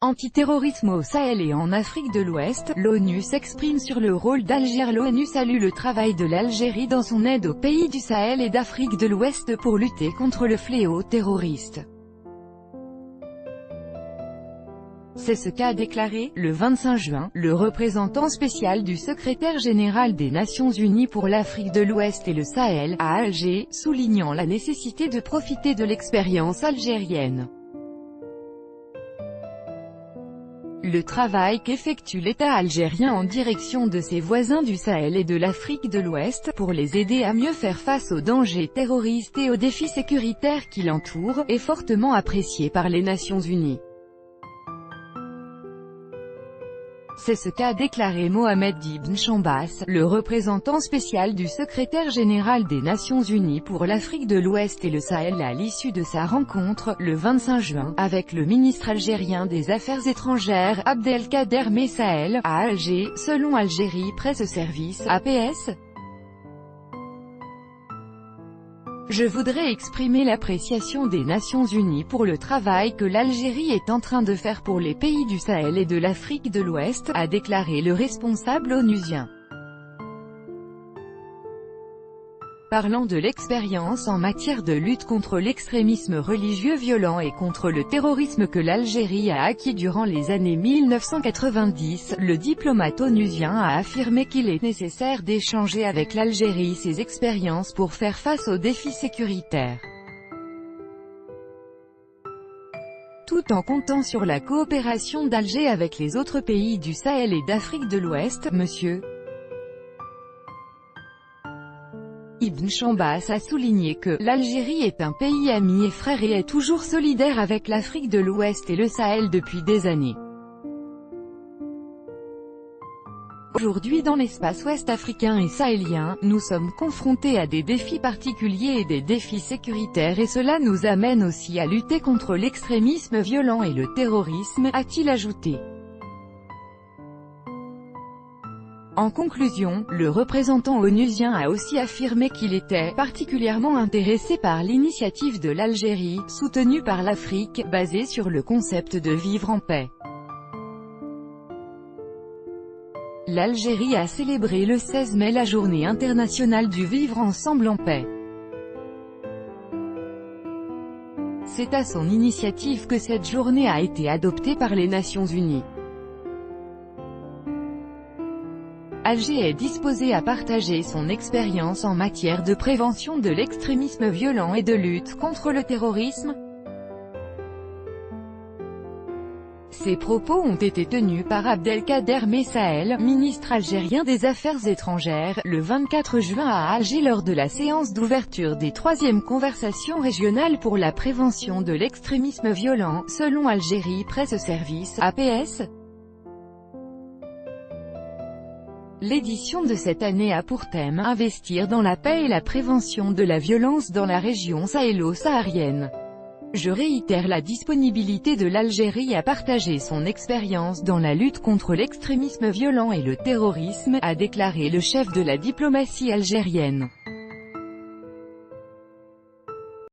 Antiterrorisme au Sahel et en Afrique de l'Ouest, l'ONU s'exprime sur le rôle d'Alger. L'ONU salue le travail de l'Algérie dans son aide aux pays du Sahel et d'Afrique de l'Ouest pour lutter contre le fléau terroriste. C'est ce qu'a déclaré, le 25 juin, le représentant spécial du secrétaire général des Nations Unies pour l'Afrique de l'Ouest et le Sahel, à Alger, soulignant la nécessité de profiter de l'expérience algérienne. Le travail qu'effectue l'État algérien en direction de ses voisins du Sahel et de l'Afrique de l'Ouest, pour les aider à mieux faire face aux dangers terroristes et aux défis sécuritaires qui l'entourent, est fortement apprécié par les Nations Unies. C'est ce qu'a déclaré Mohamed Ibn Chambas, le représentant spécial du secrétaire général des Nations Unies pour l'Afrique de l'Ouest et le Sahel à l'issue de sa rencontre, le 25 juin, avec le ministre algérien des Affaires étrangères, Abdelkader Messael, à Alger, selon Algérie Presse Service, APS. Je voudrais exprimer l'appréciation des Nations Unies pour le travail que l'Algérie est en train de faire pour les pays du Sahel et de l'Afrique de l'Ouest, a déclaré le responsable onusien. Parlant de l'expérience en matière de lutte contre l'extrémisme religieux violent et contre le terrorisme que l'Algérie a acquis durant les années 1990, le diplomate onusien a affirmé qu'il est nécessaire d'échanger avec l'Algérie ses expériences pour faire face aux défis sécuritaires. Tout en comptant sur la coopération d'Alger avec les autres pays du Sahel et d'Afrique de l'Ouest, M. Ibn Chambas a souligné que l'Algérie est un pays ami et frère et est toujours solidaire avec l'Afrique de l'Ouest et le Sahel depuis des années. Aujourd'hui dans l'espace ouest africain et sahélien, nous sommes confrontés à des défis particuliers et des défis sécuritaires et cela nous amène aussi à lutter contre l'extrémisme violent et le terrorisme, a-t-il ajouté. En conclusion, le représentant onusien a aussi affirmé qu'il était particulièrement intéressé par l'initiative de l'Algérie, soutenue par l'Afrique, basée sur le concept de vivre en paix. L'Algérie a célébré le 16 mai la journée internationale du vivre ensemble en paix. C'est à son initiative que cette journée a été adoptée par les Nations Unies. Alger est disposé à partager son expérience en matière de prévention de l'extrémisme violent et de lutte contre le terrorisme. Ces propos ont été tenus par Abdelkader Messael, ministre algérien des Affaires étrangères, le 24 juin à Alger lors de la séance d'ouverture des 3e conversations régionales pour la prévention de l'extrémisme violent, selon Algérie Presse Service, APS. L'édition de cette année a pour thème « Investir dans la paix et la prévention de la violence dans la région sahélo-saharienne ». Je réitère la disponibilité de l'Algérie à partager son expérience dans la lutte contre l'extrémisme violent et le terrorisme, a déclaré le chef de la diplomatie algérienne.